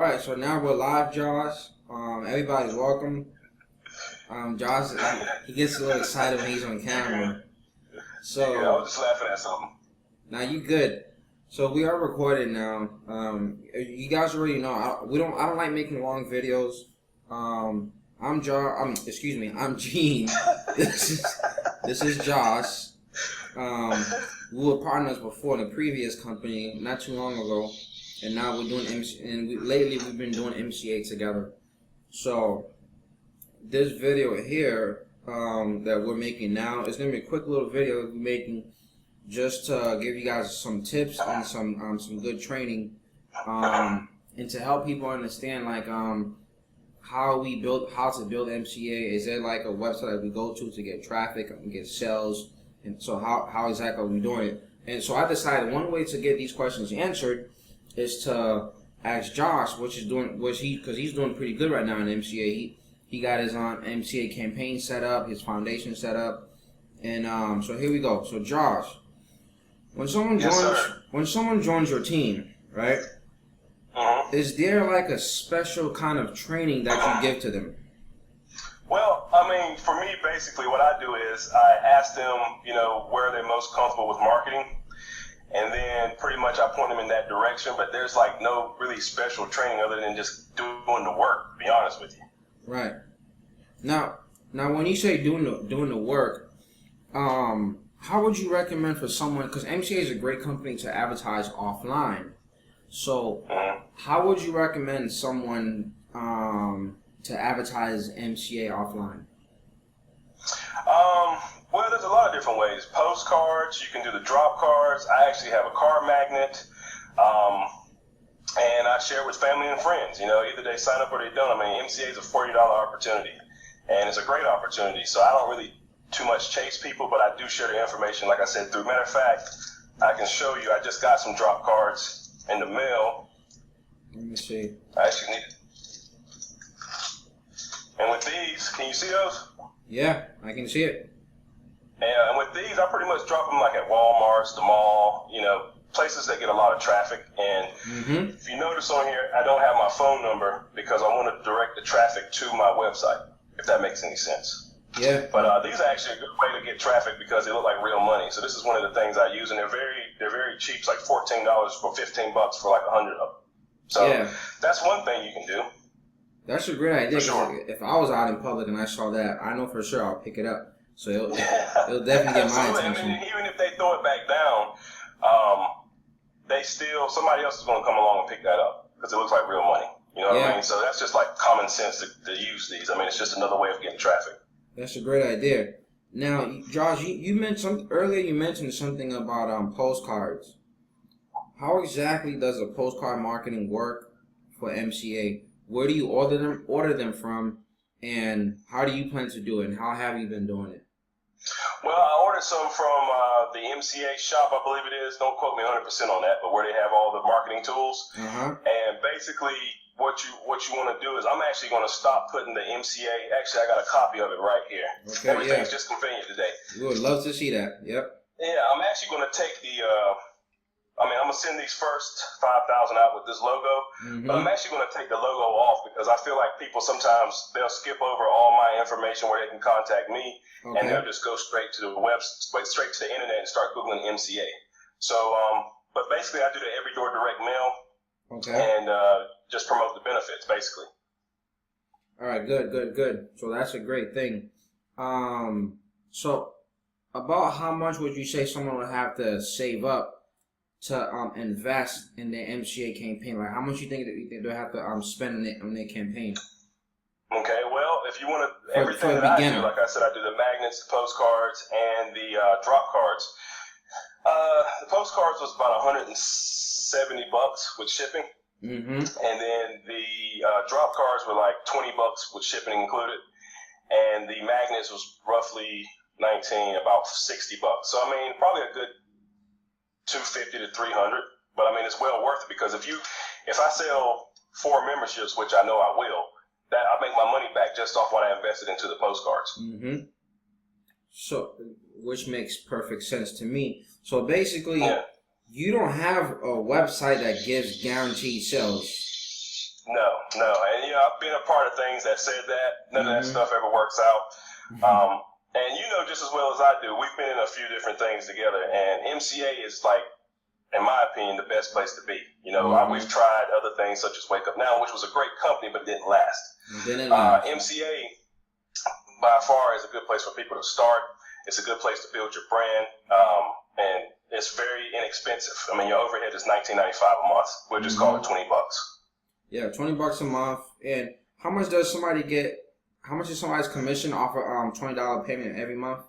All right, so now we're live, Josh. Everybody's welcome. Josh, he gets a little excited when he's on camera. So yeah, I was just laughing at something. now you good. So we are recording now. You guys already know I don't like making long videos. I'm Gene. This is Josh. We were partners before in a previous company not too long ago, and now we're doing lately we've been doing MCA together. So this video here that we're making now is gonna be a quick little video that we're making just to give you guys some tips and some good training, and to help people understand how to build MCA. Is there like a website that we go to get traffic and get sales, and so how exactly are we doing it? And so I decided one way to get these questions answered is to ask Josh, because he's doing pretty good right now in MCA. He got his MCA campaign set up, his foundation set up, and so here we go. So Josh, when someone joins your team, right? Is there like a special kind of training that you give to them? Well, I mean, for me, basically what I do is I ask them, where they're most comfortable with marketing, and then pretty much I point them in that direction, but there's like no really special training other than just doing the work, to be honest with you. Right. Now when you say doing the work, how would you recommend for someone, because MCA is a great company to advertise offline, so how would you recommend someone to advertise MCA offline? Well, there's a lot of different ways. Postcards, you can do the drop cards. I actually have a card magnet, and I share with family and friends. Either they sign up or they don't. I mean, MCA is a $40 opportunity, and it's a great opportunity. So I don't really too much chase people, but I do share the information, like I said, through. Matter of fact, I can show you. I just got some drop cards in the mail. Let me see. I actually need it. And with these, can you see those? Yeah, I can see it. And with these, I pretty much drop them like at Walmart's, the mall, places that get a lot of traffic. And if you notice on here, I don't have my phone number because I want to direct the traffic to my website, if that makes any sense. Yeah. But these are actually a good way to get traffic because they look like real money. So this is one of the things I use, and they're very cheap. It's like $14 for $15 for like 100 of them. So yeah, that's one thing you can do. That's a great idea. For sure. If I was out in public and I saw that, I know for sure I'll pick it up. So it'll definitely get my attention. And even if they throw it back down, somebody else is going to come along and pick that up because it looks like real money. You know what I mean? So that's just like common sense to use these. I mean, it's just another way of getting traffic. That's a great idea. Now, Josh, you mentioned earlier. You mentioned something about postcards. How exactly does a postcard marketing work for MCA? Where do you order them from, and how do you plan to do it, and how have you been doing it? Well, I ordered some from the MCA shop, I believe it is. Don't quote me 100% on that, but where they have all the marketing tools. And basically, what you want to do is I'm actually going to stop putting the MCA. Actually, I got a copy of it right here. Okay, Everything's just convenient today. We would love to see that. Yep. Yeah, I'm actually going to take I'm going to send these first 5,000 out with this logo, but I'm actually going to take the logo off because I feel like people sometimes they'll skip over all my information where they can contact me, and they'll just go straight to the straight to the internet and start Googling MCA. So, but basically I do the every door direct mail, and just promote the benefits basically. All right, good. So that's a great thing. So about how much would you say someone would have to save up to invest in their MCA campaign? Like, how much you think they'll have to spend on their campaign? Okay, well, if you want to, everything that I do, like I said, I do the magnets, the postcards, and the drop cards. The postcards was about $170 with shipping, and then the drop cards were like $20 with shipping included, and the magnets was roughly about $60. So I mean, probably a good $250 to $300, but I mean it's well worth it because if I sell 4 memberships, which I know I will, that I make my money back just off what I invested into the postcards. So, which makes perfect sense to me. So basically, you don't have a website that gives guaranteed sales. No, and I've been a part of things that said that. None of that stuff ever works out. And just as well as I do, we've been in a few different things together, and MCA is like, in my opinion, the best place to be. We've tried other things such as Wake Up Now, which was a great company, but it didn't last. MCA, by far, is a good place for people to start. It's a good place to build your brand, and it's very inexpensive. I mean, your overhead is $19.95 a month. We'll just call it $20. Yeah, $20 a month. And how much does somebody get? How much is somebody's commission off a $20 payment every month?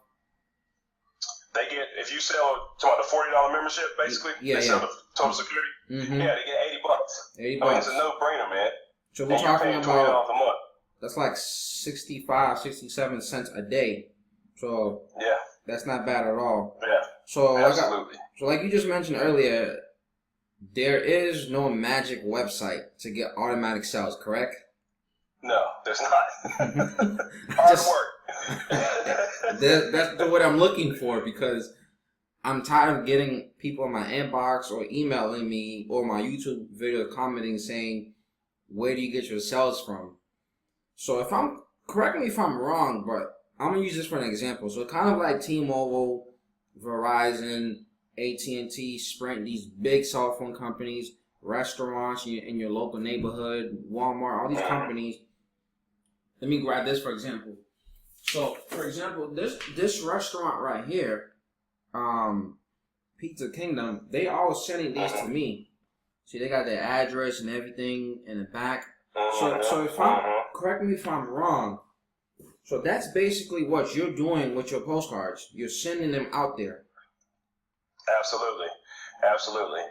They get, if you sell the $40 membership, basically, sell the total security. Yeah, they get $80. $80. I mean, it's a no-brainer, man. So we're talking about $20 a month. That's like 65, 67 cents a day. So yeah, that's not bad at all. Yeah, so absolutely. Like you just mentioned earlier, there is no magic website to get automatic sales, correct? No, there's not. Hard work. That's what I'm looking for, because I'm tired of getting people in my inbox or emailing me or my YouTube video commenting saying, where do you get your sales from? So correct me if I'm wrong, but I'm going to use this for an example. So kind of like T-Mobile, Verizon, AT&T, Sprint, these big cell phone companies, restaurants in your local neighborhood, Walmart, all these companies. Let me grab this for example. So, for example, this restaurant right here, Pizza Kingdom, they all sending these to me. See, they got their address and everything in the back. So if correct me if I'm wrong. So that's basically what you're doing with your postcards. You're sending them out there. Absolutely.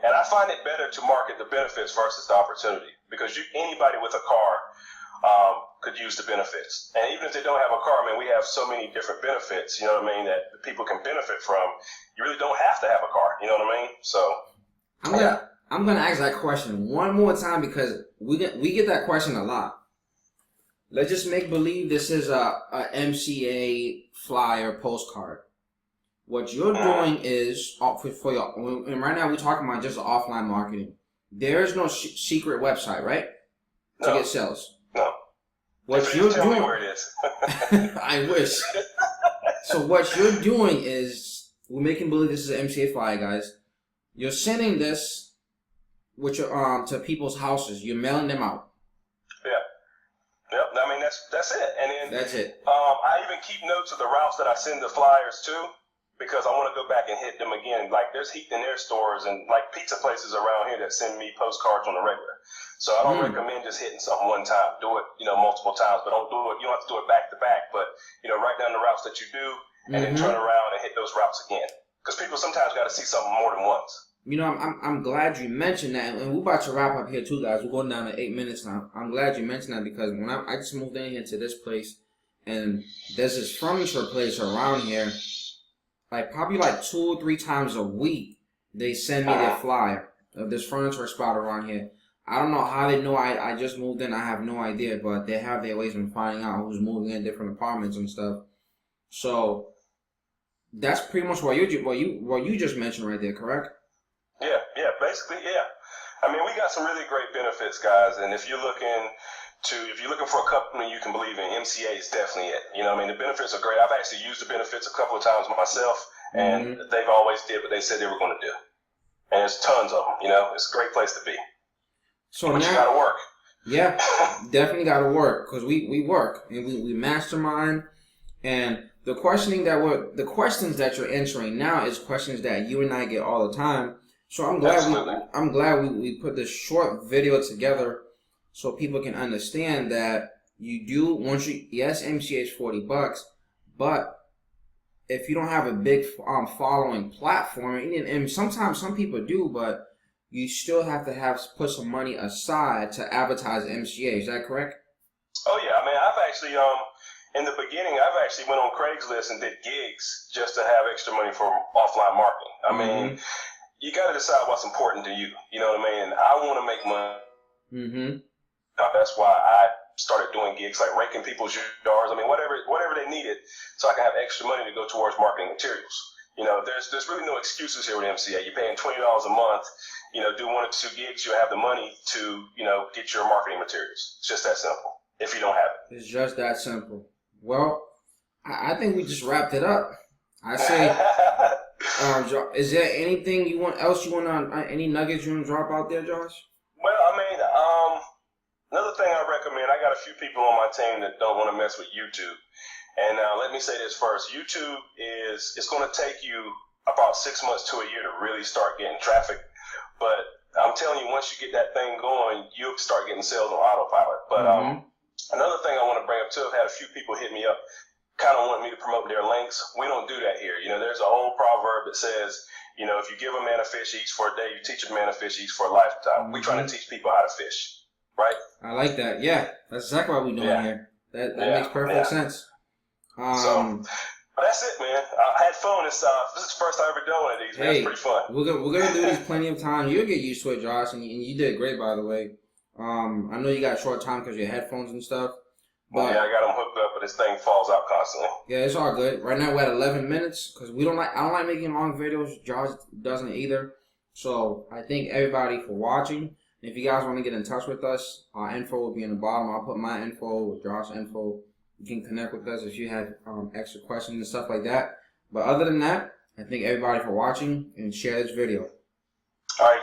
And I find it better to market the benefits versus the opportunity, because anybody with a car could use the benefits. And even if they don't have a car, we have so many different benefits, that people can benefit from. You really don't have to have a car, So I'm gonna ask that question one more time, because we get that question a lot. Let's just make believe this is a MCA flyer postcard. What you're doing is for your, and right now we're talking about just offline marketing. There is no secret website, right? To get sales. No. What you're tell doing, me where it is. I wish. So what you're doing is, we're making believe this is an MCA flyer, guys. You're sending this with your to people's houses. You're mailing them out. Yeah. Yep. That's it. And then that's it. I even keep notes of the routes that I send the flyers to, because I want to go back and hit them again. Like, there's heat in their stores and like pizza places around here that send me postcards on the regular. So I don't recommend just hitting something one time. Do it, multiple times, but don't do it. You don't have to do it back to back, but write down the routes that you do and then turn around and hit those routes again. Because people sometimes got to see something more than once. I'm glad you mentioned that, and we're about to wrap up here too, guys. We're going down to 8 minutes now. I'm glad you mentioned that, because when I just moved in here to this place, and there's this furniture place around here, like probably like 2 or 3 times a week, they send me their flyer of this furniture spot around here. I don't know how they know I just moved in. I have no idea, but they have their ways of finding out who's moving in different apartments and stuff. So that's pretty much what you just mentioned right there, correct? Yeah, basically, yeah. We got some really great benefits, guys, and if you're looking for a company you can believe in, MCA is definitely it. The benefits are great. I've actually used the benefits a couple of times myself, and they've always did what they said they were going to do. And there's tons of them. It's a great place to be. So but now, you got to work. Yeah, definitely got to work, because we work and we mastermind. And the questions that you're answering now is questions that you and I get all the time. So I'm glad we put this short video together so people can understand that yes, MCA is $40, but if you don't have a big following platform, and sometimes some people do, but you still have to put some money aside to advertise MCA. Is that correct? Oh yeah, I've actually in the beginning, I've actually went on Craigslist and did gigs just to have extra money for offline marketing. You got to decide what's important to you. You know what I mean? I want to make money. That's why I started doing gigs like raking people's yards. Whatever they needed, so I can have extra money to go towards marketing materials. There's really no excuses here with MCA. You're paying $20 a month. Do 1 or 2 gigs, you'll have the money to, get your marketing materials. It's just that simple. If you don't have it, it's just that simple. Well, I think we just wrapped it up. I say, is there anything else you want to, any nuggets you want to drop out there, Josh? Well, another thing I recommend, I got a few people on my team that don't want to mess with YouTube. And let me say this first. YouTube it's going to take you about 6 months to a year to really start getting traffic. But I'm telling you, once you get that thing going, you'll start getting sales on autopilot. But another thing I want to bring up too, I've had a few people hit me up, kind of want me to promote their links. We don't do that here. There's an old proverb that says, if you give a man a fish, he eats for a day. You teach a man a fish, he eats for a lifetime. We're trying to teach people how to fish, right? I like that. Yeah, that's exactly what we're doing here. That makes perfect sense. So that's it, man. I had fun. This is the first time I've ever done one of these, man. It's pretty fun. We're gonna do these plenty of times. You'll get used to it, Josh, and you did great, by the way. I know you got a short time because your headphones and stuff. But yeah, I got them hooked up, but this thing falls out constantly. Yeah, it's all good. Right now we're at 11 minutes because I don't like making long videos. Josh doesn't either. So I thank everybody for watching. If you guys want to get in touch with us, our info will be in the bottom. I'll put my info with Josh's info. You can connect with us if you have extra questions and stuff like that. But other than that, I thank everybody for watching and share this video. All right.